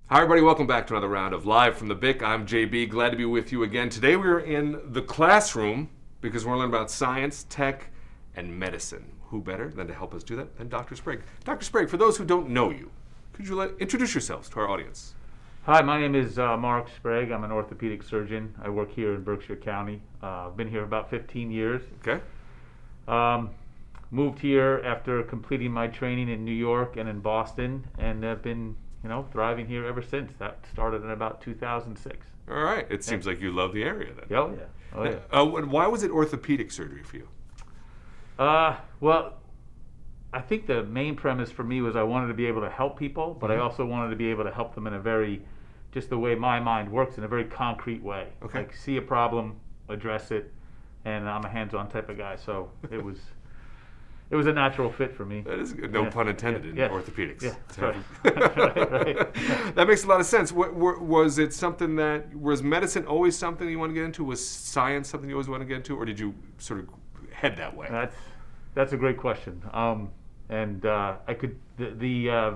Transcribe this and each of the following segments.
Hi everybody, welcome back to another round of Live from the BIC. I'm JB, glad to be with you again. Today we're in the classroom because we're learning about science, tech, and medicine. Who better than to help us do that than Dr. Sprague? Dr. Sprague, for those who don't know you, could you introduce yourselves to our audience? Hi, my name is Mark Sprague. I'm an orthopedic surgeon. I work here in Berkshire County. I've been here about 15 years. Okay. Moved here after completing my training in New York and in Boston, and have been thriving here ever since. That started in about 2006. All right. It seems like you love the area then. Oh, yeah. Oh, yeah. Why was it orthopedic surgery for you? Well, I think the main premise for me was I wanted to be able to help people, but I also wanted to be able to help them in a very, just the way my mind works, in a very concrete way. Okay. Like, see a problem, address it, and I'm a hands-on type of guy, so it was a natural fit for me. That is good. No pun intended in orthopedics. Yeah, that's right. right. That makes a lot of sense. Was it something was medicine always something you want to get into? Was science something you always want to get into? Or did you sort of head that way? That's a great question. The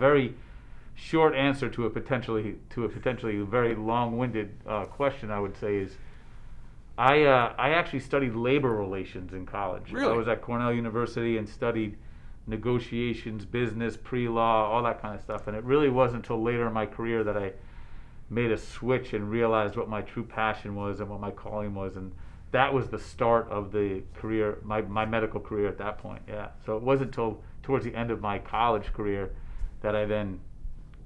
very short answer to a potentially very long-winded question, I would say, is I actually studied labor relations in college. Really? I was at Cornell University and studied negotiations, business, pre-law, all that kind of stuff. And it really wasn't until later in my career that I made a switch and realized what my true passion was and what my calling was. And that was the start of the career, my medical career at that point. Yeah. So it wasn't until towards the end of my college career that I then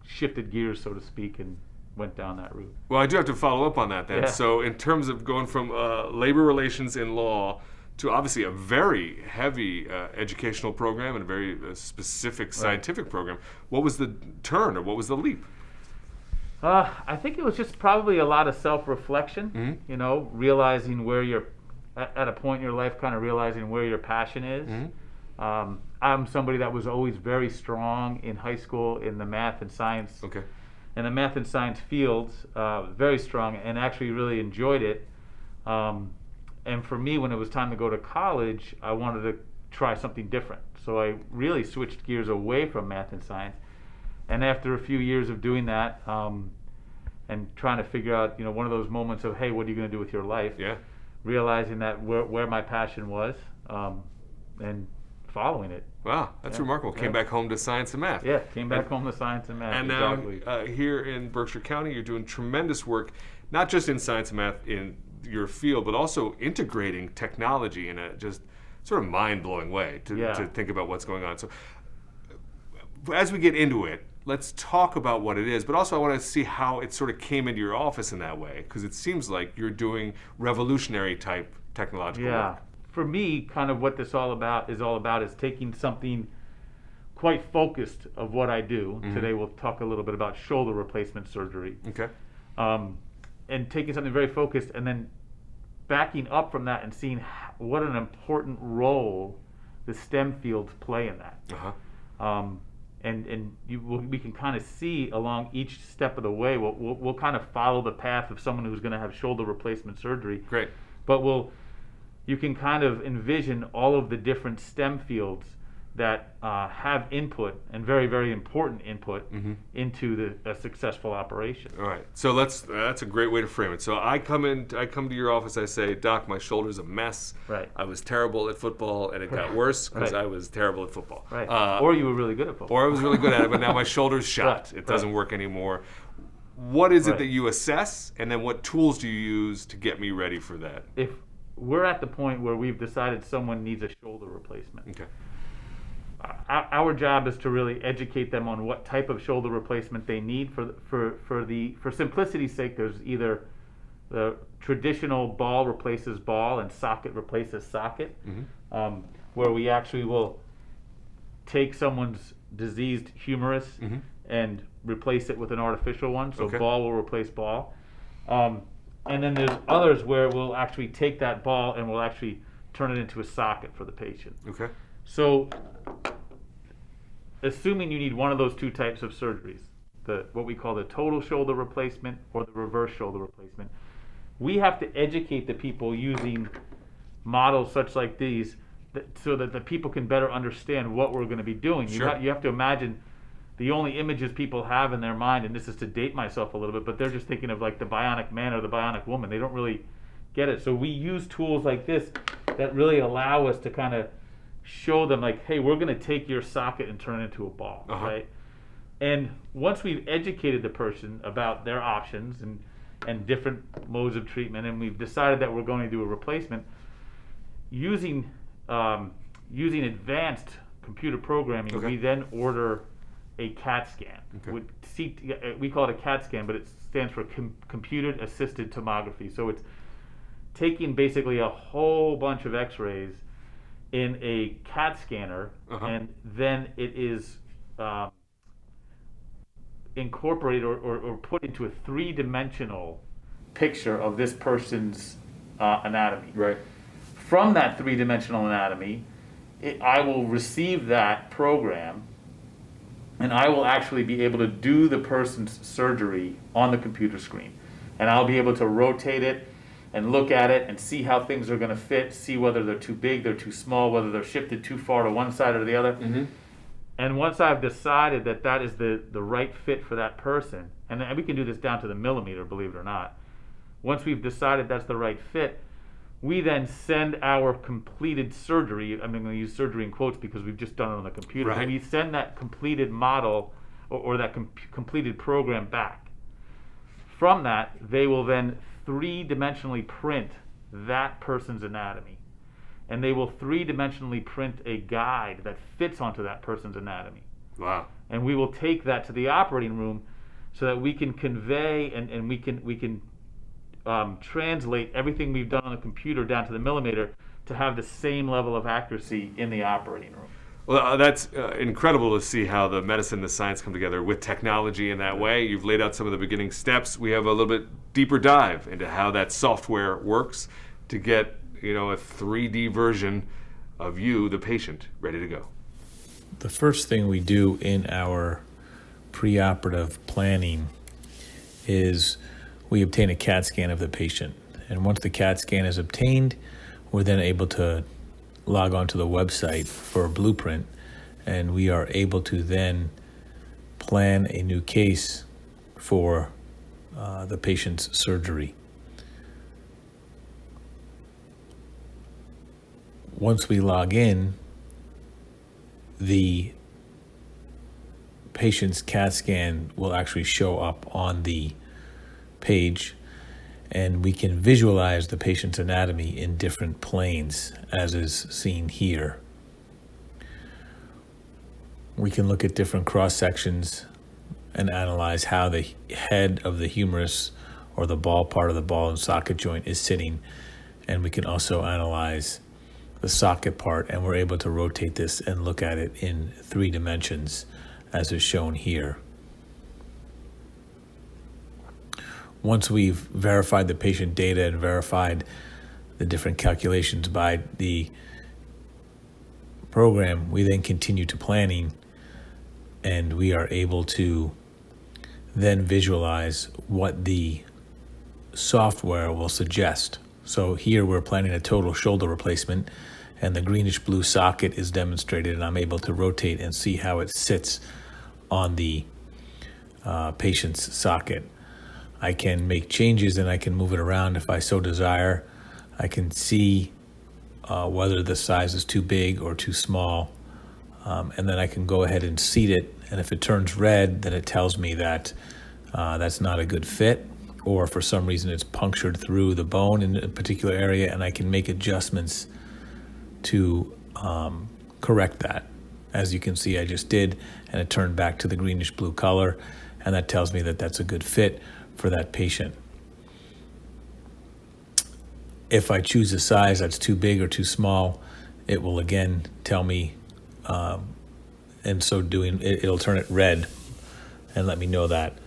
shifted gears, so to speak, and went down that route. Well, I do have to follow up on that then. Yeah. So in terms of going from labor relations in law to obviously a very heavy educational program and a very specific scientific program, what was the turn or what was the leap? I think it was just probably a lot of self-reflection, realizing where you're, at a point in your life, kind of realizing where your passion is. Mm-hmm. I'm somebody that was always very strong in high school in the math and science. Okay. In the math and science fields, very strong, and actually really enjoyed it. And for me, when it was time to go to college, I wanted to try something different. So I really switched gears away from math and science. And after a few years of doing that, and trying to figure out, one of those moments of, hey, what are you going to do with your life? Yeah. Realizing that where my passion was, and following it. Wow, that's remarkable. Came back home to science and math. Yeah, came back home to science and math. And exactly. now here in Berkshire County, you're doing tremendous work, not just in science and math in your field, but also integrating technology in a just sort of mind-blowing way to think about what's going on. So as we get into it, let's talk about what it is, but also I want to see how it sort of came into your office in that way, because it seems like you're doing revolutionary type technological work. For me, kind of what this is all about is taking something quite focused of what I do. Mm-hmm. Today we'll talk a little bit about shoulder replacement surgery. Okay. And taking something very focused and then backing up from that and seeing what an important role the STEM fields play in that. Uh-huh. We can kind of see along each step of the way. We'll kind of follow the path of someone who's going to have shoulder replacement surgery. Great. But you can kind of envision all of the different STEM fields that have input, and very, very important input, into a successful operation. All right. So that's a great way to frame it. So I come to your office, I say, Doc, my shoulder's a mess. Right. I was terrible at football, and it got worse because I was terrible at football. Right. Or you were really good at football. Or I was really good at it, but now my shoulder's shot. Right. It doesn't work anymore. What is it Right. that you assess, and then what tools do you use to get me ready for that? If we're at the point where we've decided someone needs a shoulder replacement, Okay. Our job is to really educate them on what type of shoulder replacement they need. For simplicity's sake, there's either the traditional ball replaces ball and socket replaces socket, where we actually will take someone's diseased humerus and replace it with an artificial one. So ball will replace ball. And then there's others where we'll actually take that ball and we'll actually turn it into a socket for the patient. Okay. So, assuming you need one of those two types of surgeries, what we call the total shoulder replacement or the reverse shoulder replacement, we have to educate the people using models such like these so that the people can better understand what we're going to be doing. Sure. You have to imagine the only images people have in their mind, and this is to date myself a little bit, but they're just thinking of like the bionic man or the bionic woman. They don't really get it. So we use tools like this that really allow us to kind of show them like, hey, we're going to take your socket and turn it into a ball, right? And once we've educated the person about their options and different modes of treatment, and we've decided that we're going to do a replacement, using advanced computer programming, we then order a CAT scan. We call it a CAT scan, but it stands for computed assisted tomography. So it's taking basically a whole bunch of x-rays in a CAT scanner, and then it is incorporated or put into a three-dimensional picture of this person's anatomy. Right. From that three-dimensional anatomy, I will receive that program, and I will actually be able to do the person's surgery on the computer screen. And I'll be able to rotate it and look at it and see how things are going to fit, see whether they're too big, they're too small, whether they're shifted too far to one side or the other. And once I've decided that that is the right fit for that person, and we can do this down to the millimeter, believe it or not. Once we've decided that's the right fit, we then send our completed surgery, I'm going to use surgery in quotes because we've just done it on the computer, and we send that completed model or that completed program back. From that, they will then three-dimensionally print that person's anatomy. And they will three-dimensionally print a guide that fits onto that person's anatomy. Wow. And we will take that to the operating room so that we can convey and we can translate everything we've done on the computer down to the millimeter to have the same level of accuracy in the operating room. Well, that's incredible to see how the medicine and the science come together with technology in that way. You've laid out some of the beginning steps. We have a little bit deeper dive into how that software works to get, a 3D version of you, the patient, ready to go. The first thing we do in our preoperative planning is we obtain a CAT scan of the patient. And once the CAT scan is obtained, we're then able to log on to the website for a blueprint, and we are able to then plan a new case for the patient's surgery. Once we log in, the patient's CAT scan will actually show up on the page, and we can visualize the patient's anatomy in different planes, as is seen here. We can look at different cross sections and analyze how the head of the humerus or the ball part of the ball and socket joint is sitting, and we can also analyze the socket part, and we're able to rotate this and look at it in 3 dimensions as is shown here. Once we've verified the patient data and verified the different calculations by the program, we then continue to planning, and we are able to then visualize what the software will suggest. So here we're planning a total shoulder replacement, and the greenish blue socket is demonstrated, and I'm able to rotate and see how it sits on the patient's socket. I can make changes and I can move it around if I so desire. I can see whether the size is too big or too small, and then I can go ahead and seat it, and if it turns red, then it tells me that that's not a good fit, or for some reason it's punctured through the bone in a particular area, and I can make adjustments to correct that. As you can see, I just did, and it turned back to the greenish blue color, and that tells me that that's a good fit for that patient. If I choose a size that's too big or too small, it will again tell me, and so doing, it'll turn it red and let me know that.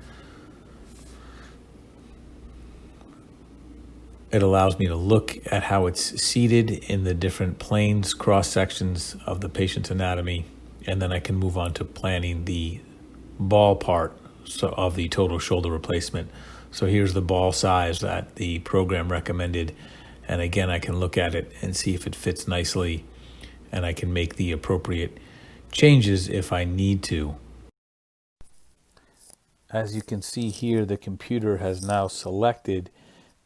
It allows me to look at how it's seated in the different planes, cross sections of the patient's anatomy, and then I can move on to planning the ball part of the total shoulder replacement. So here's the ball size that the program recommended, and again I can look at it and see if it fits nicely, and I can make the appropriate changes if I need to. As you can see here, the computer has now selected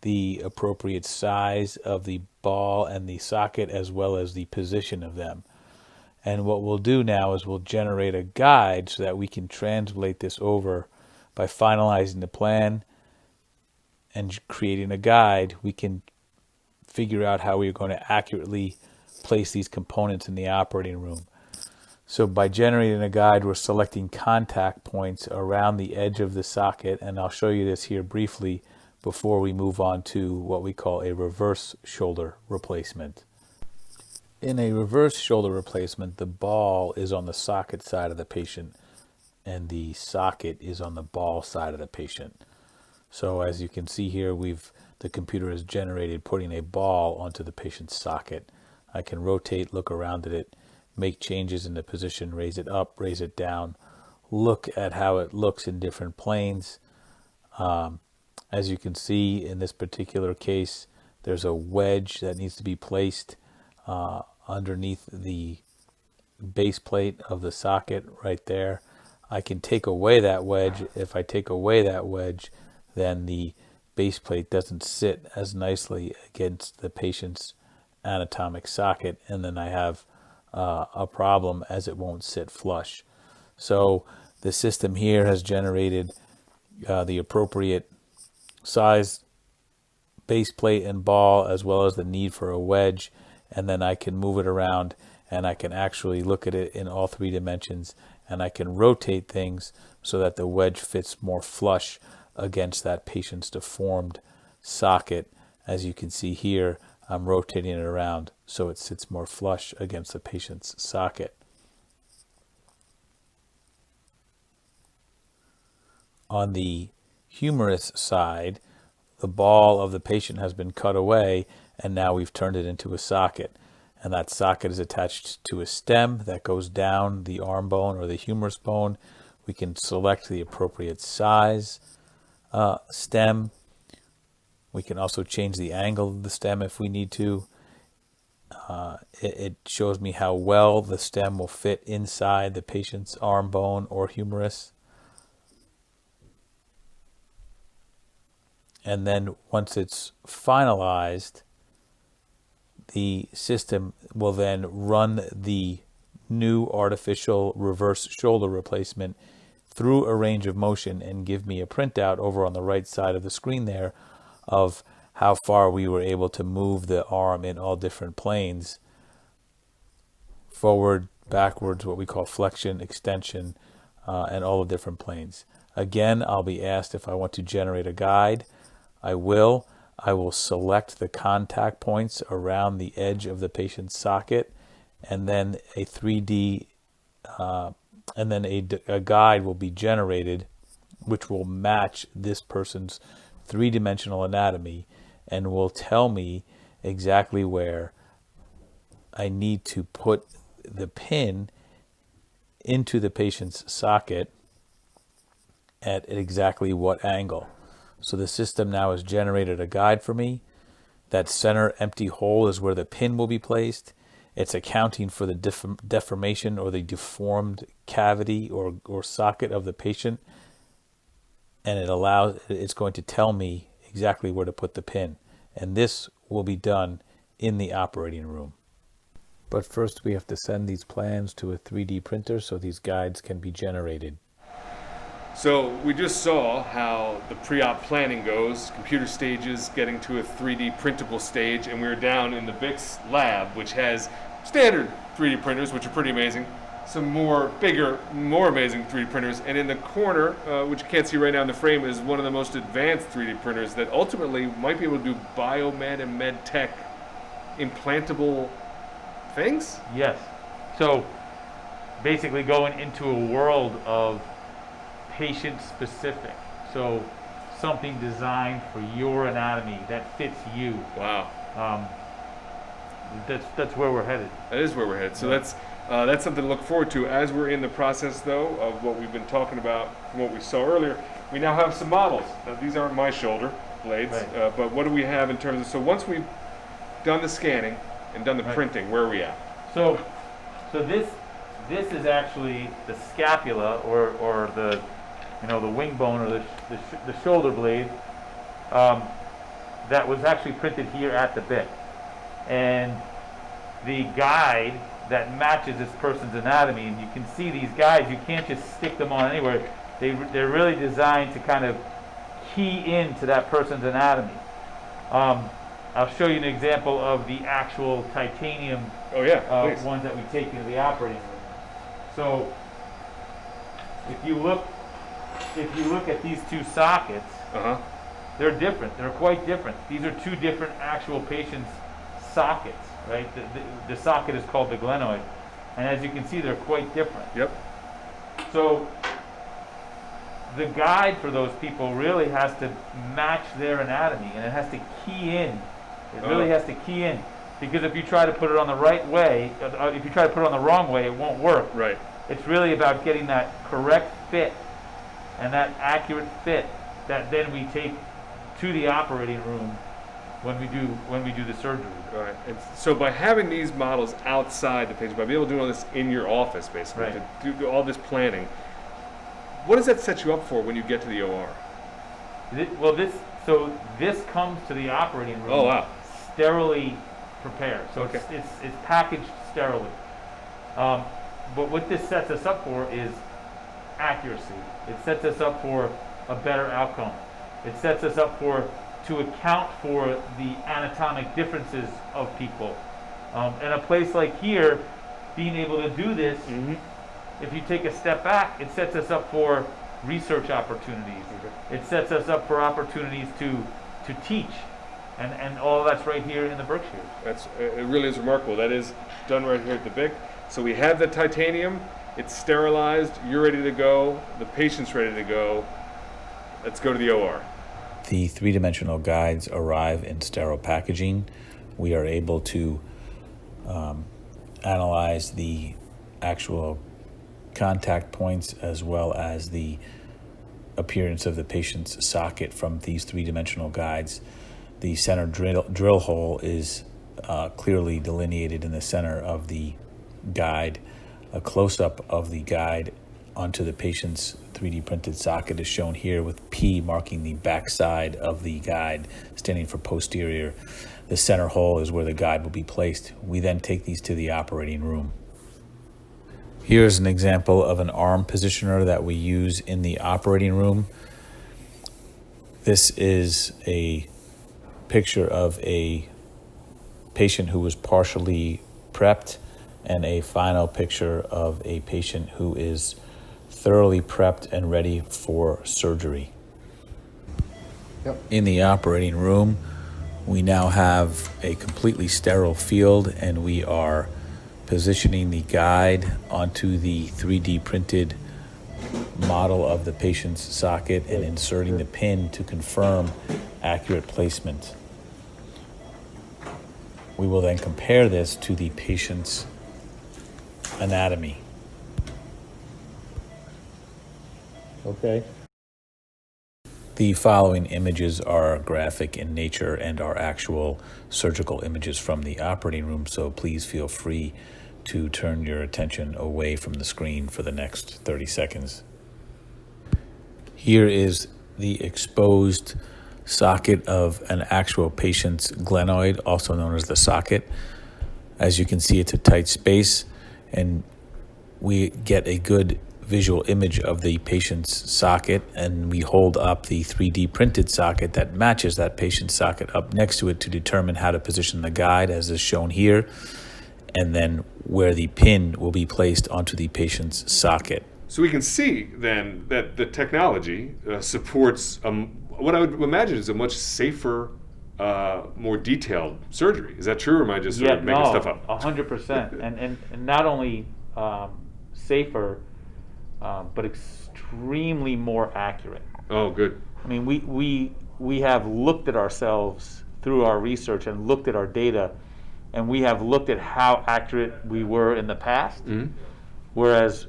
the appropriate size of the ball and the socket, as well as the position of them. And what we'll do now is we'll generate a guide so that we can translate this over by finalizing the plan and creating a guide. We can figure out how we're going to accurately place these components in the operating room. So by generating a guide, we're selecting contact points around the edge of the socket, and I'll show you this here briefly before we move on to what we call a reverse shoulder replacement. In a reverse shoulder replacement, the ball is on the socket side of the patient and the socket is on the ball side of the patient. So as you can see here, the computer has generated putting a ball onto the patient's socket. I can rotate, look around at it, make changes in the position, raise it up, raise it down, look at how it looks in different planes. As you can see in this particular case, there's a wedge that needs to be placed underneath the base plate of the socket right there. I can take away that wedge. If I take away that wedge, then the base plate doesn't sit as nicely against the patient's anatomic socket, and then I have a problem as it won't sit flush. So the system here has generated the appropriate size base plate and ball, as well as the need for a wedge, and then I can move it around and I can actually look at it in all three dimensions, and I can rotate things so that the wedge fits more flush against that patient's deformed socket. As you can see here, I'm rotating it around so it sits more flush against the patient's socket. On the humerus side, the ball of the patient has been cut away, and now we've turned it into a socket. And that socket is attached to a stem that goes down the arm bone or the humerus bone. We can select the appropriate size stem. We can also change the angle of the stem if we need to. It shows me how well the stem will fit inside the patient's arm bone or humerus. And then once it's finalized, the system will then run the new artificial reverse shoulder replacement through a range of motion and give me a printout over on the right side of the screen there of how far we were able to move the arm in all different planes, forward, backwards, what we call flexion, extension, and all the different planes. Again, I'll be asked if I want to generate a guide. I will select the contact points around the edge of the patient's socket, and then a 3D, and then a guide will be generated, which will match this person's three-dimensional anatomy, and will tell me exactly where I need to put the pin into the patient's socket at exactly what angle. So the system now has generated a guide for me. That center empty hole is where the pin will be placed. It's accounting for the deformation or the deformed cavity or socket of the patient. And it's going to tell me exactly where to put the pin. And this will be done in the operating room. But first we have to send these plans to a 3D printer so these guides can be generated. So we just saw how the pre-op planning goes, computer stages getting to a 3D printable stage, and we're down in the BIC's lab, which has standard 3D printers, which are pretty amazing, some more bigger, more amazing 3D printers, and in the corner, which you can't see right now in the frame, is one of the most advanced 3D printers that ultimately might be able to do biomed and med tech implantable things? Yes. So basically going into a world of patient specific. So something designed for your anatomy that fits you. Wow. That's where we're headed. That is where we're headed. So that's something to look forward to. As we're in the process, though, of what we've been talking about from what we saw earlier, we now have some models. Now, these aren't my shoulder blades, right. But what do we have in terms of, so once we've done the scanning and done the right. printing, where are we at? So this is actually the scapula or the the wing bone or the shoulder blade, that was actually printed here at the BIC. And the guide that matches this person's anatomy, and you can see these guides, you can't just stick them on anywhere. They're really designed to kind of key into that person's anatomy. I'll show you an example of the actual titanium ones that we take into the operating room. So if you look at these two sockets, they're different. They're quite different. These are two different actual patients' sockets, right? The socket is called the glenoid, and as you can see, they're quite different. Yep. So the guide for those people really has to match their anatomy, and it has to key in. It really has to key in, because if you try to put it on the right way, if you try to put it on the wrong way, it won't work. Right. It's really about getting that correct fit and that accurate fit that then we take to the operating room when we do the surgery. Right. And so by having these models outside the patient, by being able to do all this in your office, basically, Right. to do all this planning, what does that set you up for when you get to the OR? This comes to the operating room. Oh, wow. Sterilely prepared. So Okay. it's packaged sterilely. But what this sets us up for is accuracy. It sets us up for a better outcome. It sets us up to account for the anatomic differences of people. In a place like here, being able to do this, if you take a step back, it sets us up for research opportunities. It sets us up for opportunities to teach. And all that's right here in the Berkshires. It really is remarkable. That is done right here at the BIC. So we have the titanium, it's sterilized, you're ready to go, the patient's ready to go. Let's go to the OR. The three-dimensional guides arrive in sterile packaging. We are able to analyze the actual contact points as well as the appearance of the patient's socket from these three-dimensional guides. The center drill hole is clearly delineated in the center of the guide. A close-up of the guide onto the patient's 3D printed socket is shown here, with P marking the back side of the guide, standing for posterior. The center hole is where the guide will be placed. We then take these to the operating room. Here's an example of an arm positioner that we use in the operating room. This is a picture of a patient who was partially prepped, and a final picture of a patient who is thoroughly prepped and ready for surgery. Yep. In the operating room, we now have a completely sterile field, and we are positioning the guide onto the 3D printed model of the patient's socket and inserting the pin to confirm accurate placement. We will then compare this to the patient's anatomy. Okay. The following images are graphic in nature and are actual surgical images from the operating room, so please feel free to turn your attention away from the screen for the next 30 seconds. Here is the exposed socket of an actual patient's glenoid, also known as the socket. As you can see, it's a tight space, and we get a good visual image of the patient's socket, and we hold up the 3D printed socket that matches that patient's socket up next to it to determine how to position the guide, as is shown here, and then where the pin will be placed onto the patient's socket. So we can see then that the technology supports what I would imagine is a much safer, more detailed surgery. Is that true, or am I just sort of making stuff up? 100%. And not only safer, but extremely more accurate. Oh, good. I mean, we have looked at ourselves through our research and looked at our data, and we have looked at how accurate we were in the past, whereas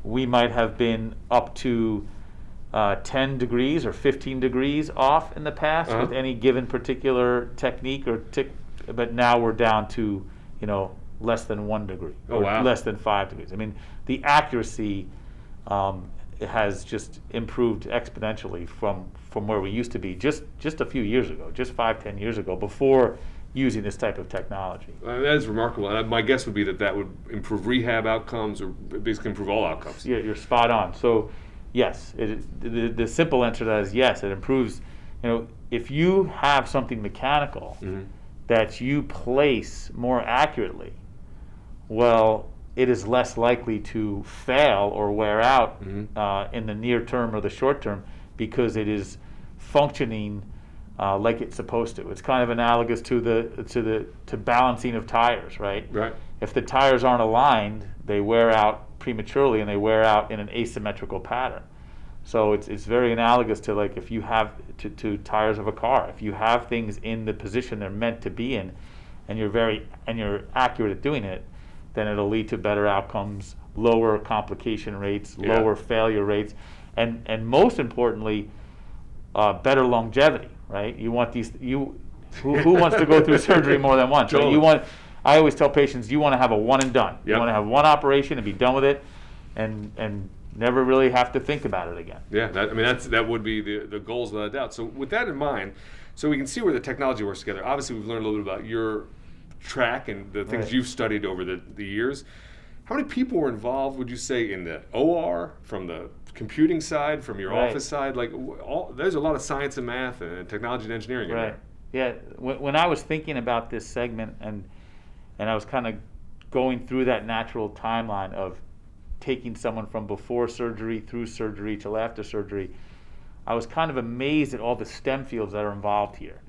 we might have been up to 10 degrees or 15 degrees off in the past with any given particular technique but now we're down to, less than 1 degree or less than 5 degrees. I mean, the accuracy it has just improved exponentially from where we used to be just a few years ago, just 5-10 years ago, before using this type of technology. That is remarkable. And my guess would be that would improve rehab outcomes, or basically improve all outcomes. Yeah, you're spot on. So, yes, the simple answer to that is yes. It improves. If you have something mechanical that you place more accurately, well, it is less likely to fail or wear out in the near term or the short term, because it is functioning like it's supposed to. It's kind of analogous to balancing of tires, right? Right. If the tires aren't aligned, they wear out prematurely, and they wear out in an asymmetrical pattern. So it's very analogous to, like, if you have to tires of a car. If you have things in the position they're meant to be in, and you're accurate at doing it, then it'll lead to better outcomes, lower complication rates, lower failure rates, and most importantly, better longevity. Right? You want these. Who wants to go through surgery more than once? Totally. Right? I always tell patients, you want to have a one and done. Yep. You want to have one operation and be done with it, and never really have to think about it again. Yeah, that would be the goals, without a doubt. So with that in mind, so we can see where the technology works together. Obviously, we've learned a little bit about your track and the things you've studied over the years. How many people were involved, would you say, in the OR, from the computing side, from your office side? Like, there's a lot of science and math and technology and engineering in there. Yeah. When I was thinking about this segment, and I was kind of going through that natural timeline of taking someone from before surgery through surgery till after surgery, I was kind of amazed at all the STEM fields that are involved here.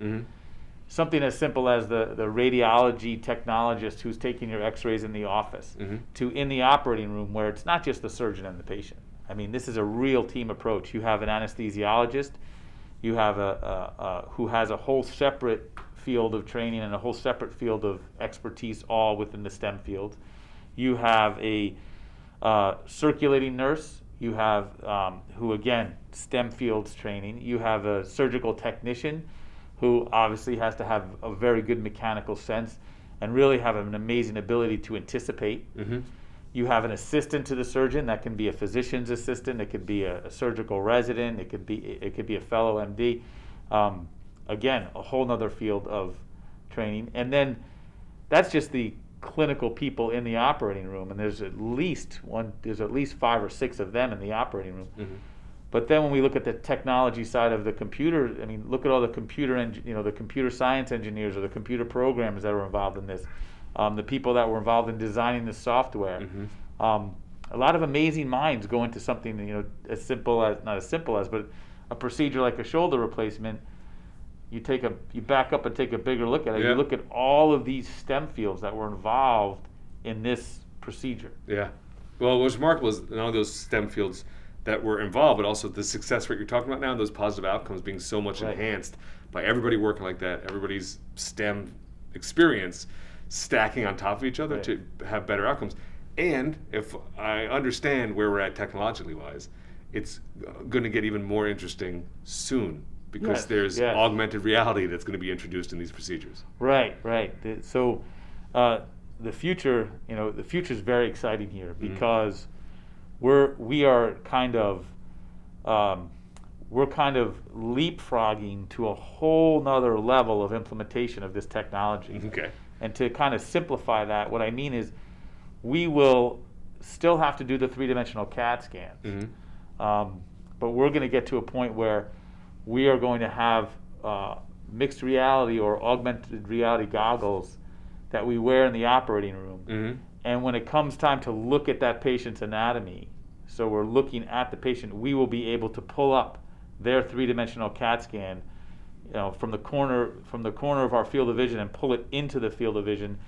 Something as simple as the radiology technologist who's taking your x-rays in the office, to in the operating room, where it's not just the surgeon and the patient. I mean, this is a real team approach. You have an anesthesiologist, you have who has a whole separate field of training and a whole separate field of expertise, all within the STEM field. You have a circulating nurse. You have, who again, STEM fields training. You have a surgical technician, who obviously has to have a very good mechanical sense and really have an amazing ability to anticipate. You have an assistant to the surgeon. That can be a physician's assistant. It could be a surgical resident. It could be a fellow MD. Again, a whole nother field of training. And then that's just the clinical people in the operating room, and there's at least 5 or 6 of them in the operating room. But then when we look at the technology side of the computer, I mean, look at all the the computer science engineers or the computer programmers that were involved in this, the people that were involved in designing the software. A lot of amazing minds go into something, as simple as, not as simple as, but a procedure like a shoulder replacement. You back up and take a bigger look at it. You look at all of these STEM fields that were involved in this procedure. Yeah. Well, what's remarkable is not only those STEM fields that were involved, but also the success rate you're talking about now, and those positive outcomes being so much enhanced by everybody working like that, everybody's STEM experience stacking on top of each other to have better outcomes. And if I understand where we're at technologically wise, it's going to get even more interesting soon, because there's augmented reality that's going to be introduced in these procedures. Right. So the future is very exciting here, because we are kind of leapfrogging to a whole nother level of implementation of this technology. Okay. And to kind of simplify that, what I mean is, we will still have to do the 3-dimensional CAT scans, but we're going to get to a point where we are going to have mixed reality or augmented reality goggles that we wear in the operating room. And when it comes time to look at that patient's anatomy, so we're looking at the patient, we will be able to pull up their 3-dimensional CAT scan, from the corner of our field of vision, and pull it into the field of vision,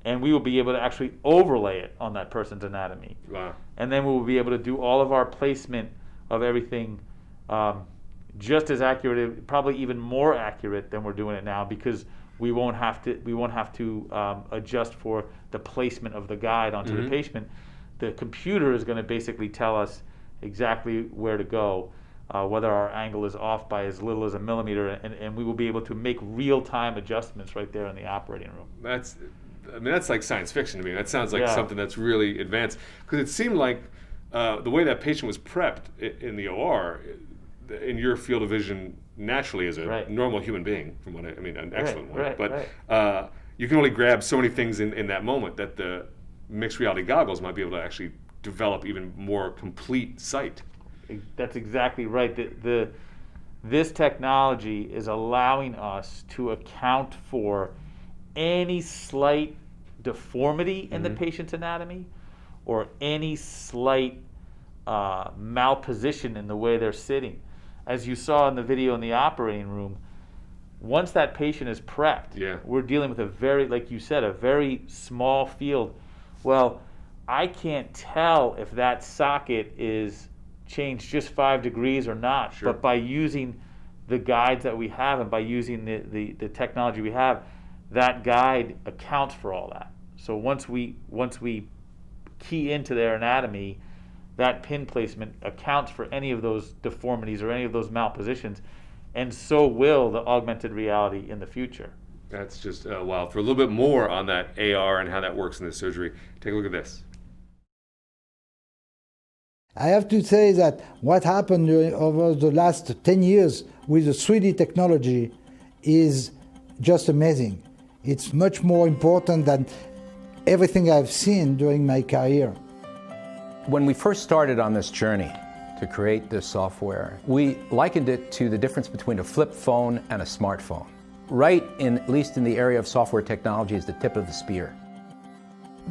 and we will be able to actually overlay it on that person's anatomy. Wow. And then we will be able to do all of our placement of everything just as accurate, probably even more accurate than we're doing it now, because we won't have to adjust for the placement of the guide onto the patient. The computer is going to basically tell us exactly where to go, whether our angle is off by as little as a millimeter, and we will be able to make real-time adjustments right there in the operating room. That's like science fiction to me. That sounds like something that's really advanced, because it seemed like the way that patient was prepped in the OR, in your field of vision, naturally as a normal human being, from what I mean, an excellent one. But you can only grab so many things in that moment that the mixed reality goggles might be able to actually develop even more complete sight. That's exactly right. This technology is allowing us to account for any slight deformity in the patient's anatomy or any slight malposition in the way they're sitting. As you saw in the video in the operating room, once that patient is prepped, we're dealing with a very, like you said, a very small field. Well, I can't tell if that socket is changed just 5 degrees or not, but by using the guides that we have and by using the technology we have, that guide accounts for all that. So once we key into their anatomy, that pin placement accounts for any of those deformities or any of those malpositions, and so will the augmented reality in the future. That's just wild. For a little bit more on that AR and how that works in the surgery, take a look at this. I have to say that what happened over the last 10 years with the 3D technology is just amazing. It's much more important than everything I've seen during my career. When we first started on this journey to create this software, we likened it to the difference between a flip phone and a smartphone. Right in, at least in the area of software technology, is the tip of the spear.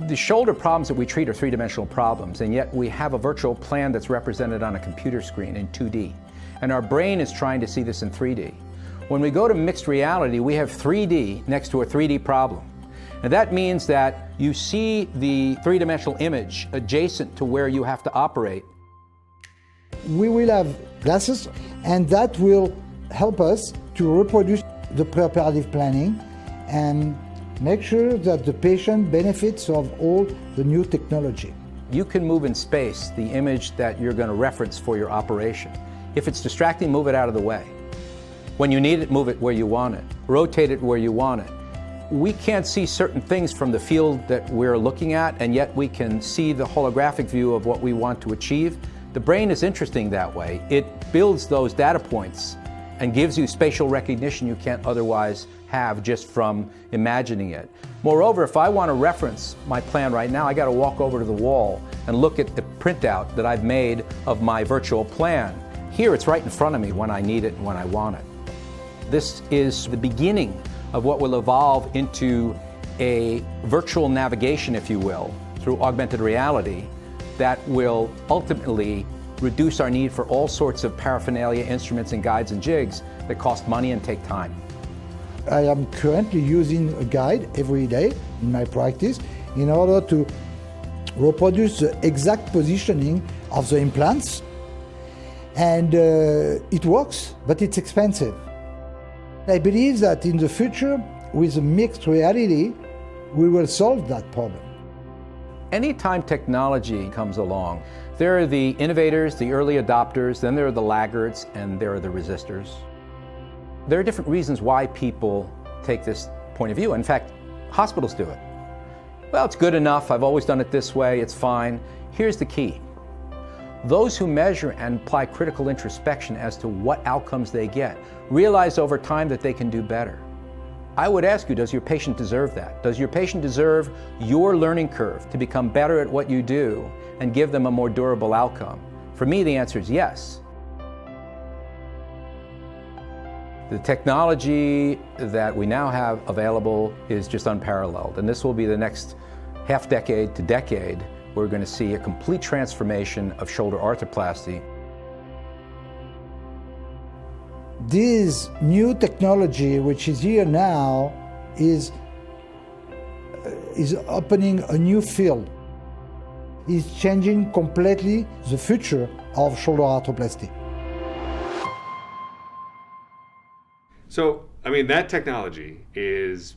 The shoulder problems that we treat are three-dimensional problems, and yet we have a virtual plan that's represented on a computer screen in 2D. And our brain is trying to see this in 3D. When we go to mixed reality, we have 3D next to a 3D problem. And that means that you see the three-dimensional image adjacent to where you have to operate. We will have glasses, and that will help us to reproduce the preoperative planning and make sure that the patient benefits of all the new technology. You can move in space the image that you're going to reference for your operation. If it's distracting, move it out of the way. When you need it, move it where you want it. Rotate it where you want it. We can't see certain things from the field that we're looking at, and yet we can see the holographic view of what we want to achieve. The brain is interesting that way. It builds those data points and gives you spatial recognition you can't otherwise have just from imagining it. Moreover, if I want to reference my plan right now, I got to walk over to the wall and look at the printout that I've made of my virtual plan. Here it's right in front of me when I need it and when I want it. This is the beginning of what will evolve into a virtual navigation, if you will, through augmented reality that will ultimately reduce our need for all sorts of paraphernalia, instruments and guides and jigs that cost money and take time. I am currently using a guide every day in my practice in order to reproduce the exact positioning of the implants. And it works, but it's expensive. I believe that in the future, with mixed reality, we will solve that problem. Anytime technology comes along, there are the innovators, the early adopters, then there are the laggards, and there are the resistors. There are different reasons why people take this point of view. In fact, hospitals do it. Well, it's good enough. I've always done it this way. It's fine. Here's the key. Those who measure and apply critical introspection as to what outcomes they get realize over time that they can do better. I would ask you, does your patient deserve that? Does your patient deserve your learning curve to become better at what you do and give them a more durable outcome? For me, the answer is yes. The technology that we now have available is just unparalleled, and this will be the next half decade to decade. We're going to see a complete transformation of shoulder arthroplasty. This new technology, which is here now, is opening a new field. It's changing completely the future of shoulder arthroplasty. So, I mean, that technology is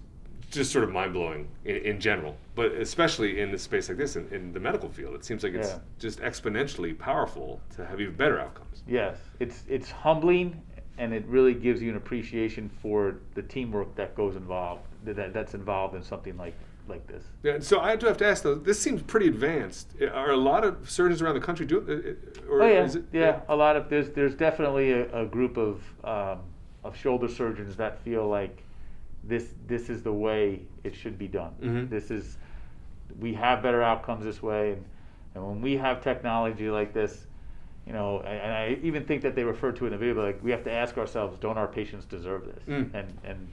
just sort of mind-blowing in general, but especially in this space like this, in the medical field. It seems like it's just exponentially powerful to have even better outcomes. Yes, it's humbling, and it really gives you an appreciation for the teamwork that goes involved, that's involved in something like this. Yeah, so I do have to ask though. This seems pretty advanced. Are a lot of surgeons around the country doing it? Or Oh yeah, is it, yeah. A lot of there's definitely a group of shoulder surgeons that feel like this is the way it should be done. Mm-hmm. We have better outcomes this way, and when we have technology like this, you know, and I even think that they refer to it in the video, like we have to ask ourselves, don't our patients deserve this? And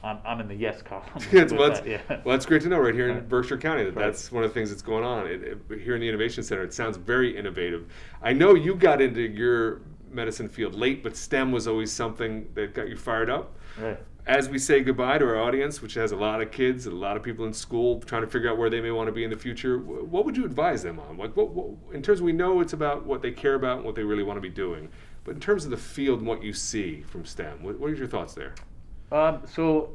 I'm in the yes column. Well, that's great to know right here in Berkshire County that's one of the things that's going on. Here in the Innovation Center, it sounds very innovative. I know you got into your medicine field late, but STEM was always something that got you fired up. Right. As we say goodbye to our audience, which has a lot of kids and a lot of people in school trying to figure out where they may want to be in the future, what would you advise them on? Like, what in terms of, we know it's about what they care about and what they really want to be doing, but in terms of the field and what you see from STEM, what are your thoughts there? So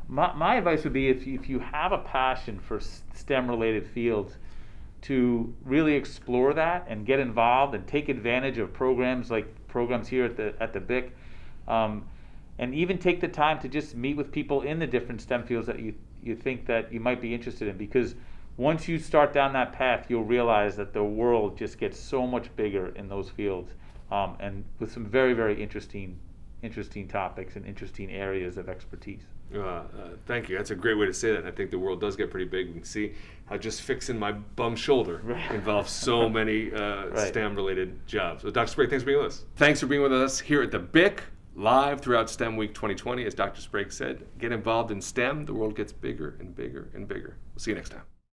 my advice would be if you have a passion for STEM-related fields, to really explore that and get involved and take advantage of programs here at the BIC, and even take the time to just meet with people in the different STEM fields that you think that you might be interested in. Because once you start down that path, you'll realize that the world just gets so much bigger in those fields, and with some very, very interesting topics and interesting areas of expertise. Thank you. That's a great way to say that. And I think the world does get pretty big. We can see how just fixing my bum shoulder involves so many STEM-related jobs. So, Dr. Sprague, thanks for being with us. Thanks for being with us here at the BIC, live throughout STEM Week 2020. As Dr. Sprague said, get involved in STEM. The world gets bigger and bigger and bigger. We'll see you next time.